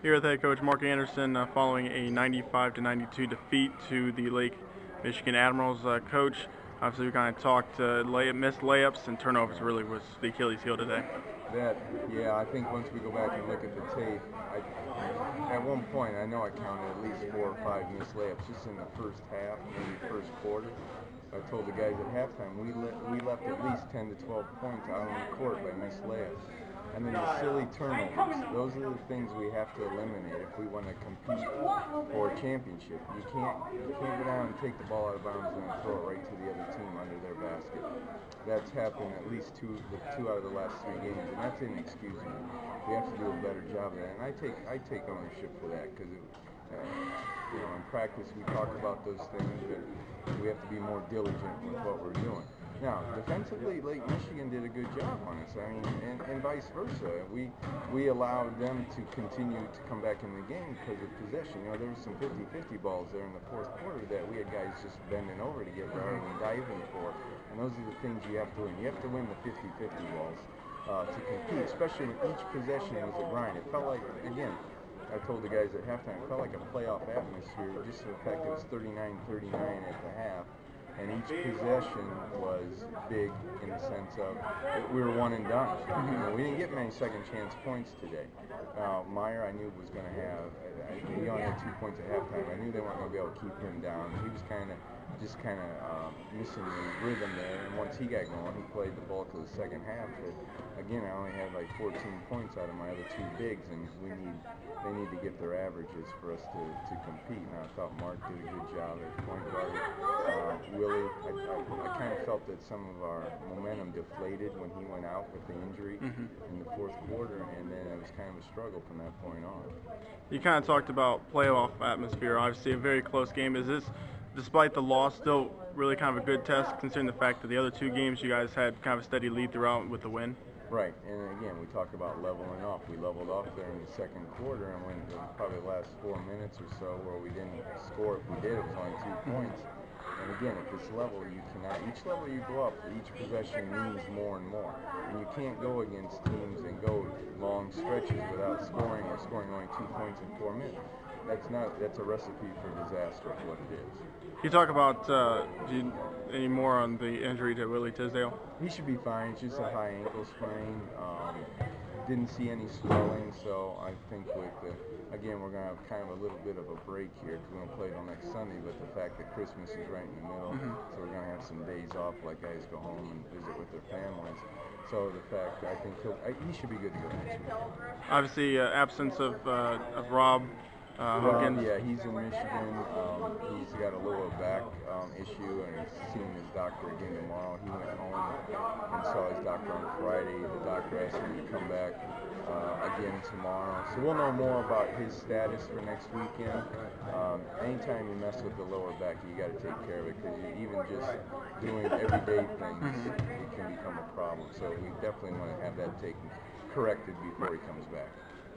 Here with head coach Mark Anderson following a 95-92 defeat to the Lake Michigan Admirals. Coach, obviously we kind of talked missed layups and turnovers really was the Achilles heel today. Yeah, I think once we go back and look at the tape, at one point I know I counted at least 4 or 5 missed layups just in the first half, maybe first quarter. I told the guys at halftime we left at least 10 to 12 points out on the court by missed layups. And then the silly turnovers, those are the things we have to eliminate if we want to compete for a championship. You can't go down and take the ball out of bounds and then throw it right to the other team under their basket. That's happened at least two out of the last 3 games, and that's inexcusable. We have to do a better job of that, and I take ownership for that because in practice we talk about those things, but we have to be more diligent with what we're doing. Now, defensively, Lake Michigan did a good job on us. I mean, and vice versa. We allowed them to continue to come back in the game because of possession. There was some 50-50 balls there in the fourth quarter that we had guys just bending over to get rather than diving for. And those are the things you have to win. You have to win the 50-50 balls to compete, especially when each possession was a grind. It felt like, again, I told the guys at halftime, it felt like a playoff atmosphere, just the fact that it was 39-39 at the half. And each possession was big in the sense of we were one and done. We didn't get many second chance points today. Meyer, I knew was going to have. He only had 2 points at halftime. I knew they weren't going to be able to keep him down. He was kind of missing the rhythm there. And once he got going, he played the bulk of the second half. But again, I only had like 14 points out of my other 2 bigs, and they need to get their averages for us to compete. And I thought Mark did a good job at point guard. Willie, I kind of felt that some of our momentum deflated when he went out with the injury in the fourth quarter, and then it was kind of a struggle from that point on. You kind of talked about playoff atmosphere. Obviously, a very close game. Is this, despite the loss, still really kind of a good test, considering the fact that the other 2 games you guys had kind of a steady lead throughout with the win? Right, and again, we talked about leveling off. We leveled off there in the second quarter, and when probably the last 4 minutes or so where we didn't score, if we did, it was only 2 points. And again, at this level, you cannot. Each level you go up, each possession means more and more. And you can't go against teams and go long stretches without scoring or scoring only 2 points in 4 minutes. That's a recipe for disaster, is what it is. You talk about any more on the injury to Willie Tisdale? He should be fine. It's just a high ankle sprain. Didn't see any swelling, so I think again, we're going to have kind of a little bit of a break here because we don't play till next Sunday, but the fact that Christmas is right in the middle, so we're going to have some days off, like guys go home and visit with their families. So the fact, I think he should be good to go next week. Obviously, absence of Rob Huggins. Yeah, he's in Michigan. He's got a lower back issue, and he's seeing his doctor again tomorrow. He went home and saw his doctor on Friday. The doctor asked him to come back again tomorrow. So we'll know more about his status for next weekend. Anytime you mess with the lower back, you got to take care of it because even just doing everyday things, it can become a problem. So we definitely want to have that corrected before he comes back.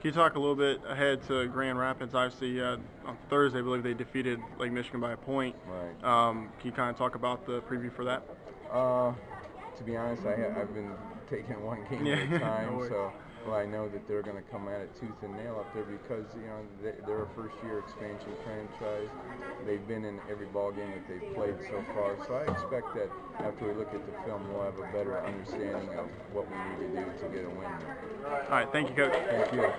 Can you talk a little bit ahead to Grand Rapids? Obviously, on Thursday, I believe they defeated Lake Michigan by a point. Right. Can you kind of talk about the preview for that? To be honest, I've been taking one game at a time, so I know that they're going to come at it tooth and nail up there because they're a first-year expansion franchise. They've been in every ball game that they've played so far, so I expect that after we look at the film, we'll have a better understanding of what we need to do to get a win. All right, thank you, Coach. Thank you.